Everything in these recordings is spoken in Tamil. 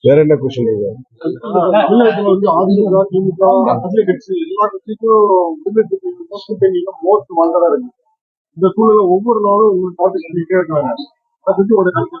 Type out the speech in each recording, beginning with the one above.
வேற என்ன கொஸ்டின்? தமிழகத்துல வந்து அதிமுக, திமுக, அரசியல் கட்சி எல்லா கட்சிக்கும் மோஸ்ட் வாண்டடா இருக்கு. இந்த சூழல ஒவ்வொரு நாளும் உங்களுக்கு டாபிக் பண்ணிட்டே இருக்காங்க. அதை பத்தி ஒரு கருத்து.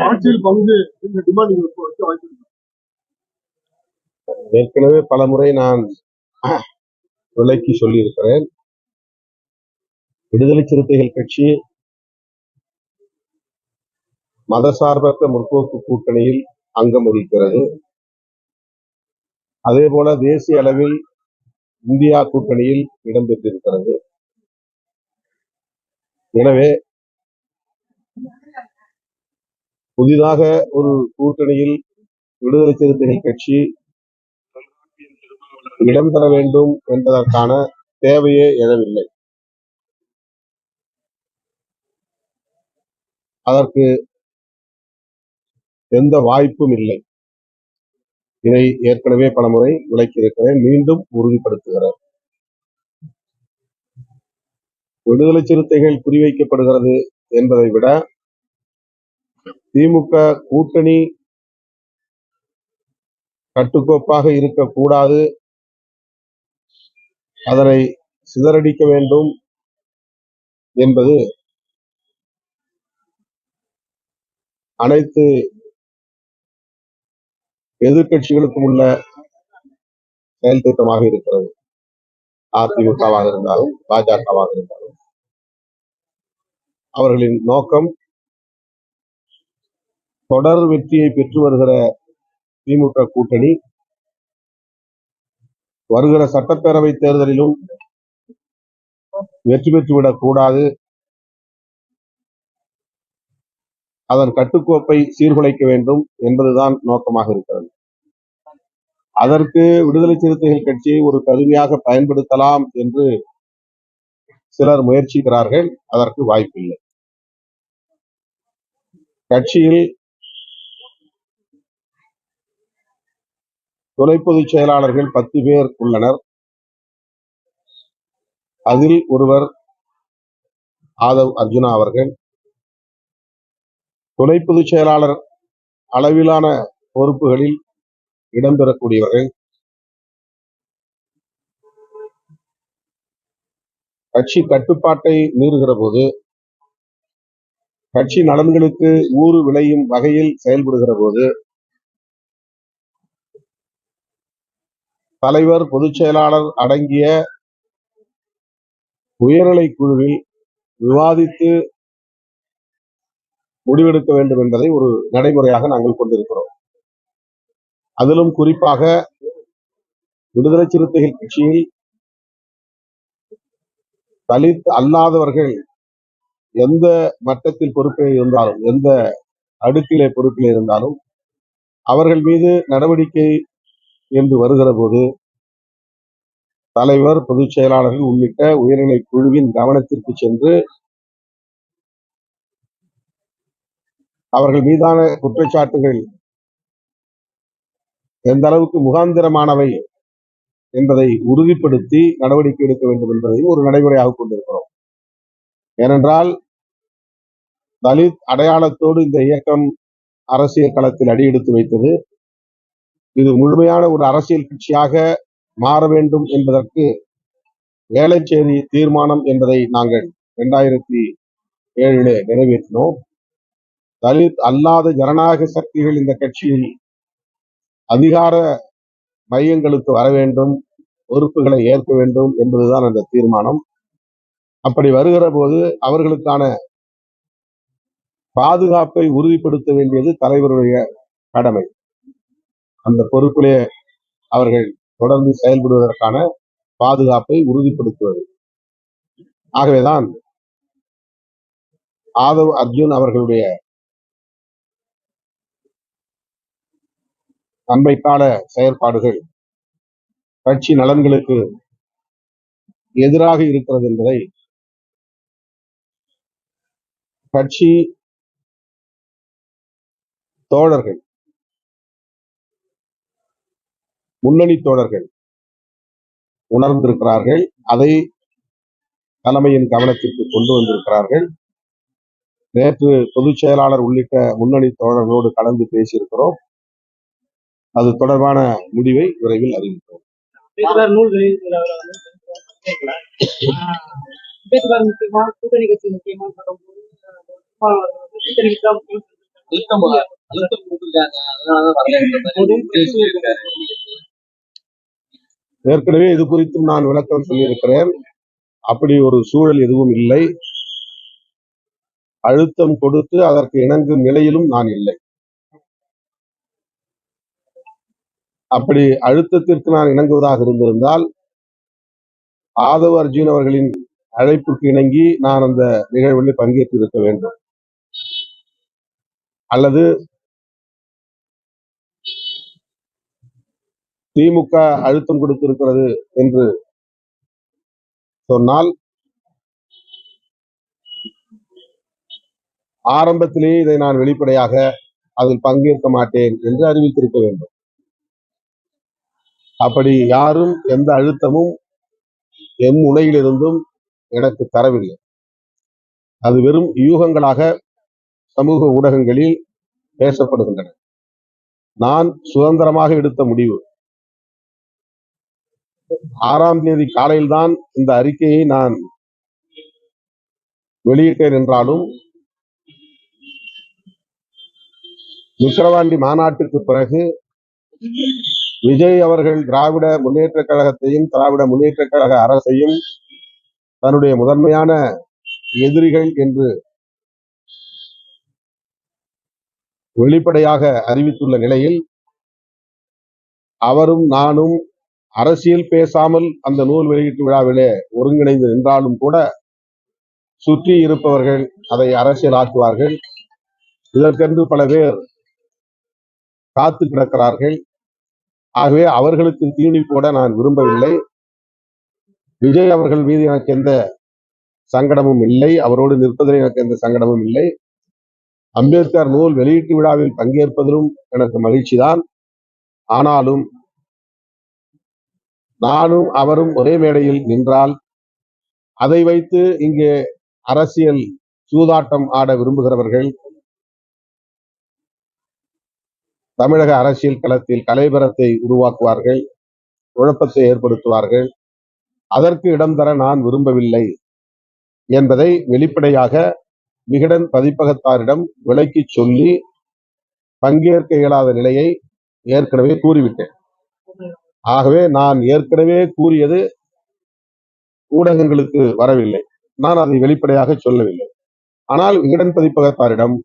ஆட்சியில் பங்கு இந்த டிமாண்ட் வைக்க வாய்ப்பு இருக்கு. ஏற்கனவே பல முறை நான் விலைக்கு சொல்லி இருக்கிறேன். விடுதலை சிறுத்தைகள் கட்சி மதசார்பற்ற முற்போக்கு கூட்டணியில் அங்கம் வகிக்கிறது. அதே போல தேசிய அளவில் இந்தியா கூட்டணியில் இடம்பெற்றிருக்கிறது. எனவே புதிதாக ஒரு கூட்டணியில் விடுதலை சிறுத்தைகள் கட்சி இடம்பெற வேண்டும் என்பதற்கான தேவையே எழவில்லை. அதற்கு எந்த வாய்ப்பும் இல்லை. இதை ஏற்கனவே பல முறை விளக்கியிருக்கிறேன், மீண்டும் உறுதிப்படுத்துகிறேன். விடுதலை சிறுத்தைகள் குறிவைக்கப்படுகிறது என்பதை விட திமுக கூட்டணி கட்டுக்கோப்பாக இருக்கக்கூடாது, அதனை சிதறடிக்க வேண்டும் என்பது அனைத்து எதிர்கட்சிகளுக்கும் உள்ள செயல் திட்டமாக இருக்கிறது. அதிமுகவாக இருந்தாலும் பாஜகவாக இருந்தாலும் அவர்களின் நோக்கம் தொடர் வெற்றியை பெற்று வருகிற திமுக கூட்டணி வருகிற சட்டப்பேரவை தேர்தலிலும் வெற்றி பெற்றுவிடக் கூடாது, அதன் கட்டுக்கோப்பை சீர்குலைக்க வேண்டும் என்பதுதான் நோக்கமாக இருக்கிறது. அதற்கு விடுதலை சிறுத்தைகள் கட்சியை ஒரு கருவியாக பயன்படுத்தலாம் என்று சிலர் முயற்சிக்கிறார்கள். அதற்கு வாய்ப்பில்லை. கட்சியில் துணை பொதுச் செயலாளர்கள் 10 பேர் உள்ளனர். அதில் ஒருவர் ஆதவ் அர்ஜுனா அவர்கள். துணை பொதுச் செயலாளர் அளவிலான பொறுப்புகளில் இடம்பெறக்கூடியவர்கள். கட்சி கட்டுப்பாட்டை மீறுகிற போது, கட்சி நலன்களுக்கு ஊறு விளையும் வகையில் செயல்படுகிற போது தலைவர், பொதுச் செயலாளர் அடங்கிய உயர்நிலை குழுவில் விவாதித்து முடிவெடுக்க வேண்டும் என்பதை ஒரு நடைமுறையாக நாங்கள் கொண்டிருக்கிறோம். அதிலும் குறிப்பாக விடுதலை சிறுத்தைகள் கட்சியில் தலித் அல்லாதவர்கள் எந்த மட்டத்தில் பொறுப்பில் இருந்தாலும், எந்த அடுக்கிலே பொறுப்பில் இருந்தாலும், அவர்கள் மீது நடவடிக்கை என்று வருகிற போது தலைவர், பொதுச் செயலாளர்கள் உள்ளிட்ட உயர்நிலை குழுவின் கவனத்திற்கு சென்று அவர்கள் மீதான குற்றச்சாட்டுகள் எந்த அளவுக்கு முகாந்திரமானவை என்பதை உறுதிப்படுத்தி நடவடிக்கை எடுக்க வேண்டும் என்பதையும் ஒரு நடைமுறையாக கொண்டிருக்கிறோம். ஏனென்றால் தலித் அடையாளத்தோடு இந்த இயக்கம் அரசியல் களத்தில் அடியெடுத்து வைத்தது. இது முழுமையான ஒரு அரசியல் கட்சியாக மாற வேண்டும் என்பதற்கு வேளச்சேரி தீர்மானம் என்பதை நாங்கள் 2007 நிறைவேற்றினோம். தலித் அல்லாத ஜனநாயக சக்திகள் இந்த கட்சியில் அதிகார மையங்களுக்கு வர வேண்டும், பொறுப்புகளை ஏற்க வேண்டும் என்பதுதான் அந்த தீர்மானம். அப்படி வருகிற போது அவர்களுக்கான பாதுகாப்பை உறுதிப்படுத்த வேண்டியது தலைவருடைய கடமை. அந்த பொறுப்பிலே அவர்கள் தொடர்ந்து செயல்படுவதற்கான பாதுகாப்பை உறுதிப்படுத்துவது. ஆகவேதான் ஆதவ் அர்ஜுன் அவர்களுடைய அண்மைக்கால செயற்பாடுகள் கட்சி நலன்களுக்கு எதிராக இருக்கிறது என்பதை கட்சி தோழர்கள், முன்னணி தோழர்கள் உணர்ந்திருக்கிறார்கள். அதை தலைமையின் கவனத்திற்கு கொண்டு வந்திருக்கிறார்கள். நேற்று பொதுச் செயலாளர் உள்ளிட்ட முன்னணி தோழர்களோடு கலந்து பேசியிருக்கிறோம். அது தொடர்பான முடிவை விரைவில் அறிவிப்போம். கூட்டணி கட்சி முக்கியமான ஏற்கனவே இது குறித்தும் நான் விளக்கம் சொல்லியிருக்கிறேன். அப்படி ஒரு சூழல் எதுவும் இல்லை. அழுத்தம் கொடுத்து அதற்கு இணங்கும் நிலையிலும் நான் இல்லை. அப்படி அழுத்தத்திற்கு நான் இணங்குவதாக இருந்திருந்தால் ஆதவ் அர்ஜுன் அவர்களின் அழைப்புக்கு இணங்கி நான் அந்த நிகழ்வில் பங்கேற்று இருக்க வேண்டும். அல்லது திமுக அழுத்தம் கொடுத்திருக்கிறது என்று சொன்னால் ஆரம்பத்திலேயே இதை நான் வெளிப்படையாக அதில் பங்கேற்க மாட்டேன் என்று அறிவித்திருக்க வேண்டும். அப்படி யாரும் எந்த அழுத்தமும் எம் முனையிலிருந்தும் எனக்கு தரவில்லை. அது வெறும் யூகங்களாக சமூக ஊடகங்களில் பேசப்படுகின்றன. நான் சுதந்திரமாக எடுத்த முடிவு. 6ஆம் தேதி காலையில்தான் இந்த அறிக்கையை நான் வெளியிட்டேன் என்றாலும் விக்கிரவாண்டி மாநாட்டுக்கு பிறகு விஜய் அவர்கள் திராவிட முன்னேற்ற கழகத்தையும் திராவிட முன்னேற்ற கழக அரசையும் தன்னுடைய முதன்மையான எதிரிகள் என்று வெளிப்படையாக அறிவித்துள்ள நிலையில் அவரும் நானும் அரசியல் பேசாமல் அந்த நூல் வெளியீட்டு விழாவிலே ஒருங்கிணைந்து நின்றாலும் கூட சுற்றி இருப்பவர்கள் அதை அரசியலாக்குவார்கள். இதற்கென்று பல பேர் காத்து கிடக்கிறார்கள். ஆகவே அவர்களுக்கு தீனி போட நான் விரும்பவில்லை. விஜய் அவர்கள் மீது எனக்கு எந்த சங்கடமும் இல்லை. அவரோடு நிற்பதில் எனக்கு எந்த சங்கடமும் இல்லை. அம்பேத்கர் நூல் வெளியீட்டு விழாவில் பங்கேற்பதிலும் எனக்கு மகிழ்ச்சிதான். ஆனாலும் நானும் அவரும் ஒரே மேடையில் நின்றால் அதை வைத்து இங்கே அரசியல் சூதாட்டம் ஆட விரும்புகிறவர்கள் தமிழக அரசியல் களத்தில் கலைபரத்தை உருவாக்குவார்கள், குழப்பத்தை ஏற்படுத்துவார்கள். அதற்கு இடம் தர நான் விரும்பவில்லை என்பதை வெளிப்படையாக விகடன் பதிப்பகத்தாரிடம் விளக்கி சொல்லி பங்கேற்க இயலாத நிலையை ஏற்கனவே கூறிவிட்டேன். ஆகவே நான் ஏற்கனவே கூறியது ஊடகங்களுக்கு வரவில்லை. நான் அதை வெளிப்படையாக சொல்லவில்லை. ஆனால் விகடன் பதிப்பகத்தாரிடம்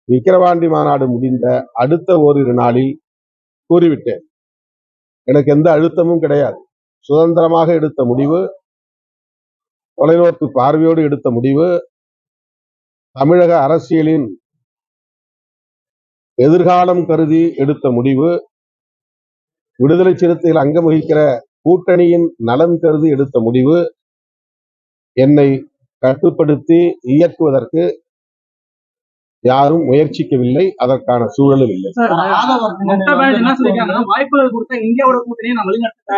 விக்கிரவாண்டி மாநாடு முடிந்த அடுத்த ஓரிரு நாளில் கூறிவிட்டேன். எனக்கு எந்த அழுத்தமும் கிடையாது. சுதந்திரமாக எடுத்த முடிவு, தொலைநோக்கு பார்வையோடு எடுத்த முடிவு, தமிழக அரசியலின் எதிர்காலம் கருதி எடுத்த முடிவு, விடுதலை சிறுத்தைகள் அங்கம் வகிக்கிற கூட்டணியின் நலன் கருதி எடுத்த முடிவு. என்னை கட்டுப்படுத்தி இயக்குவதற்கு யாரும் முயற்சிக்கவில்லை. அதற்கான சூழலும் இல்லை. வாய்ப்புகள் கொடுத்தா இந்தியாவோட கூட்டணியை நான் வழிநடத்த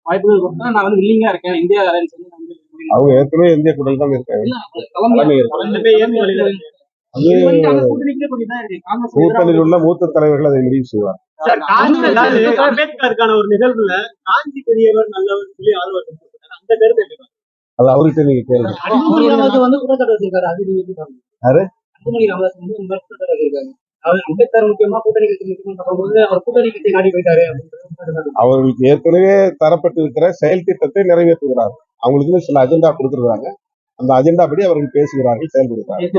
வாய்ப்புகள் கொடுத்தா நான் வந்து வில்லிங்கா இருக்கேன் இந்தியா. அவங்க ஏற்கனவே இந்திய கூட்டணி தான் இருக்காங்க. கூட்டணியில் உள்ள மூத்த தலைவர்கள் அதை முடிவு செய்வார். அம்பேத்கருக்கான ஒரு நிகழ்வுல காஞ்சி பெரியவர் நல்லவர் சொல்லி ஆதரவு அந்த கருத்து அது அவர்கிட்ட நீங்க கேளுங்க. அம்பேத்கர் முக்கியமா கூட்டணி கட்சி முக்கியமா கூட்டணி கட்சி நாடி போயிட்டாரு. அவர்களுக்கு ஏற்கனவே தரப்பட்டு இருக்கிற செயல் திட்டத்தை நிறைவேற்றுகிறார். அவங்களுக்கு சில அஜெண்டா கொடுத்துருக்காங்க. அந்த அஜெண்டா படி அவர்கள் பேசுகிறார்கள், செயல்படுகிறார்கள்.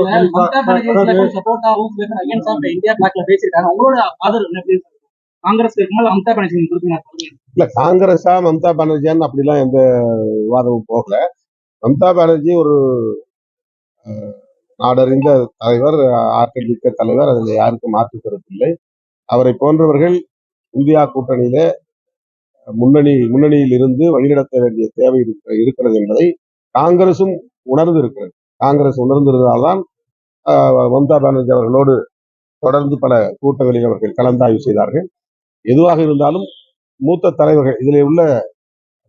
இல்ல காங்கிரஸா மம்தா பானர்ஜியான்னு அப்படிலாம் எந்த விவாதமும் போகல. மம்தா பானர்ஜி ஒரு நாடறிந்த தலைவர், ஆற்றல் மிக்க தலைவர். அதில் யாருக்கும் மாற்று கருத்து இல்லை. அவரை போன்றவர்கள் இந்தியா கூட்டணியில முன்னணியில் இருந்து வழிநடத்த வேண்டிய தேவை இருக்கிறது என்பதை காங்கிரசும் உணர்ந்து இருக்கிறது. காங்கிரஸ் உணர்ந்திருந்தால்தான் மம்தா பானர்ஜி அவர்களோடு தொடர்ந்து பல கூட்டங்களில் அவர்கள் கலந்தாய்வு செய்தார்கள். எதுவாக இருந்தாலும் மூத்த தலைவர்கள், இதில் உள்ள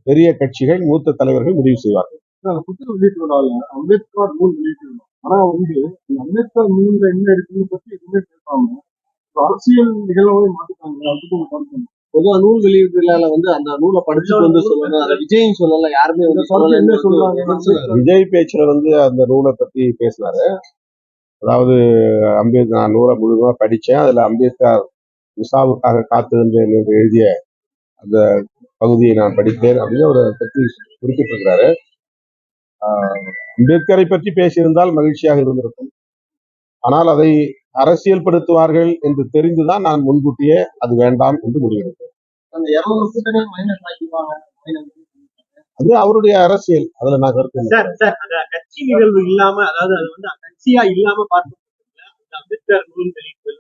பெரிய கட்சிகள் மூத்த தலைவர்கள் முடிவு செய்வார்கள். புத்தகம் வெளியிட்டு அம்பேத்கர் நூல் வெளியிட்டு ஆனா வந்து இந்த அம்பேத்கர் நூல்ல என்ன இருக்குன்னு பத்தி எதுவுமே பேசாம ஒரு அரசியல் நிகழ்வை மாத்திட்டாங்க. அதுக்கு ஒரு கருத்து பொதுவா நூல் வெளியீட்டு விழால வந்து அந்த நூலை படிச்சுட்டு வந்து சொல்லணும். அதை விஜயும் சொல்லல, யாருமே இந்த வந்து கருத்து சொல்லல. என்ன சொல்றாங்க? விஜய் பேச்சுல அந்த நூலை பத்தி பேசினாரு. அதாவது அம்பேத்கர் நான் நூலை முழுவதுமா படிச்சேன். அதுல அம்பேத்கர் விசாவுக்காக காத்திருந்தேன் என்று எழுதிய அந்த பகுதியை நான் படித்தேன் அப்படின்னு ஒரு பற்றி குறிப்பிட்டிருக்கிறாரு. அம்பேத்கரை பற்றி பேசியிருந்தால் மகிழ்ச்சியாக இருந்திருக்கும். ஆனால் அதை அரசியல்படுத்துவார்கள் என்று தெரிந்துதான் நான் முன்கூட்டியே அது வேண்டாம் என்று முடிவெடுத்தேன். அந்த 200 கூட்டணி மைனஸ் ஆக்கிடுவாங்க. அது அவருடைய அரசியல். அதுல நான் கருத்து இல்லை. சார் அந்த கட்சி நிகழ்வு இல்லாம, அதாவது அது வந்து கட்சியா இல்லாம பார்த்து அம்பேத்கர் நூல் வெளியிட்டு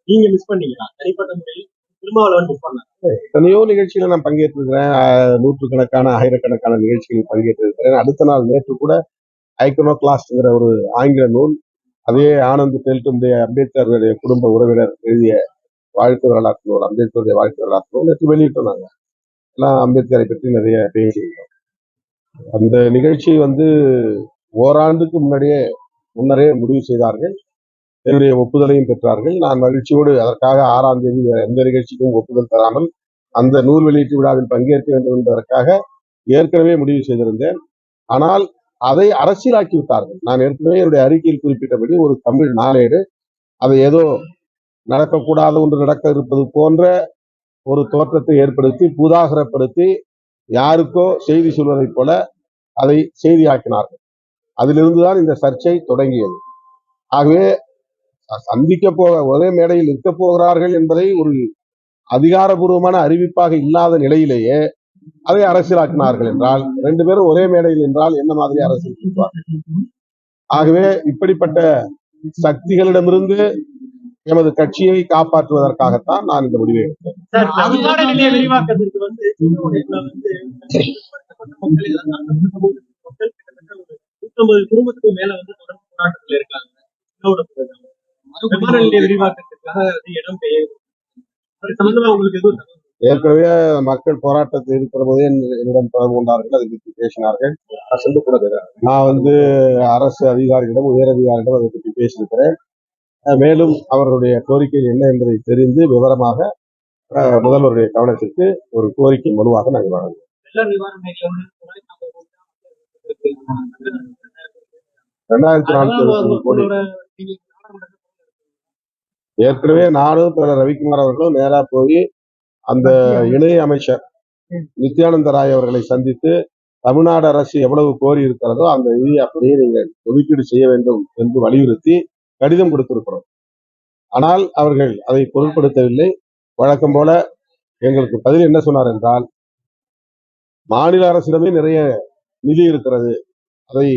நீங்க மிஸ் பண்ணீங்களா? தனிப்பட்ட முறையில் திருமாவளவன் மிஸ் பண்ணாங்க. எத்தனையோ நிகழ்ச்சிகளை நான் பங்கேற்றிருக்கிறேன். நூற்றுக்கணக்கான ஆயிரக்கணக்கான நிகழ்ச்சிகளில் பங்கேற்றிருக்கிறேன். அடுத்த நாள் நேற்று கூட ஐக்கனோகிளாஸ்ட்ங்கிற ஒரு ஆங்கில நூல், அதே ஆனந்த் பெல்ட்டுடைய அம்பேத்கருடைய குடும்ப உறவினர் எழுதிய வாழ்க்கை வரலாற்று நூல், அம்பேத்கருடைய வாழ்க்கை வரலாற்று நூல் நேற்று வெளியிட்டோம். எல்லாம் அம்பேத்கரை பற்றி நிறைய பேசியிருக்கோம். அந்த நிகழ்ச்சி ஓராண்டுக்கு முன்னரே முடிவு செய்தார்கள். என்னுடைய ஒப்புதலையும் பெற்றார்கள். நான் மகிழ்ச்சியோடு அதற்காக 6ஆம் தேதி எந்த நிகழ்ச்சிக்கும் ஒப்புதல் தராமல் அந்த நூல் வெளியீட்டு விழாவில் பங்கேற்க வேண்டும் என்பதற்காக ஏற்கனவே முடிவு செய்திருந்தேன். ஆனால் அதை அரசியலாக்கி விட்டார்கள். நான் ஏற்கனவே என்னுடைய அறிக்கையில் குறிப்பிட்டபடி ஒரு தமிழ் நாளேடு அதை ஏதோ நடக்கக்கூடாத ஒன்று நடக்க இருப்பது போன்ற ஒரு தோற்றத்தை ஏற்படுத்தி பூதாகரப்படுத்தி யாருக்கோ செய்தி சொல்வதைப் போல அதை செய்தியாக்கினார்கள். அதிலிருந்துதான் இந்த சர்ச்சை தொடங்கியது. ஆகவே ஒரே மேடையில் இருக்க போகிறார்கள் என்பதை ஒரு அதிகாரபூர்வமான அறிவிப்பாக இல்லாத நிலையிலேயே அதை அரசியலாக்கினார்கள் என்றால், 2 பேரும் ஒரே மேடையில் என்றால் என்ன மாதிரி அரசியல்? ஆகவே இப்படிப்பட்ட சக்திகளிடமிருந்து எமது கட்சியை காப்பாற்றுவதற்காகத்தான் நான் இந்த முடிவை எடுத்தேன். அதிகார நிலைய விரிவாக்கத்திற்கு மக்கள் கிட்டத்தட்ட ஒரு 150 குடும்பத்துக்கு மேல தொடர்ந்து போராட்டத்தில் இருக்காங்க. விமான நிலைய விரிவாக்கத்திற்காக இடம் பெயர் உங்களுக்கு எதுவும் ஏற்கனவே மக்கள் போராட்டத்தில் இருக்கிற போதே என்னிடம் தொடர்பு கொண்டார்கள். அதை பற்றி பேசினார்கள். நான் அரசு அதிகாரிகளிடம், உயர் அதிகாரிகளிடம் அதை பற்றி பேசியிருக்கிறேன். மேலும் அவர்களுடைய கோரிக்கைகள் என்ன என்பதை தெரிந்து விவரமாக முதல்வருடைய கவனத்திற்கு ஒரு கோரிக்கை மனுவாக நாங்கள் வழங்குவோம். 2040 கோடி ஏற்கனவே நானும் ரவிக்குமார் அவர்களும் நேரா போய் அந்த இணை அமைச்சர் நித்யானந்த ராய் அவர்களை சந்தித்து தமிழ்நாடு அரசு எவ்வளவு கோரி இருக்கிறதோ அந்த நிதியை அப்படியே நீங்கள் ஒதுக்கீடு செய்ய வேண்டும் என்று வலியுறுத்தி கடிதம் கொடுத்திருக்கிறோம். ஆனால் அவர்கள் அதை பொருட்படுத்தவில்லை. வழக்கம் போல எங்களுக்கு பதில் என்ன சொன்னார் என்றால், மாநில அரசிடமே நிறைய நிதி இருக்கிறது, அதை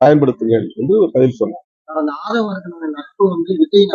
பயன்படுத்துங்கள் என்று பதில் சொன்னார். அந்த ஆதவ நட்பு விஜய்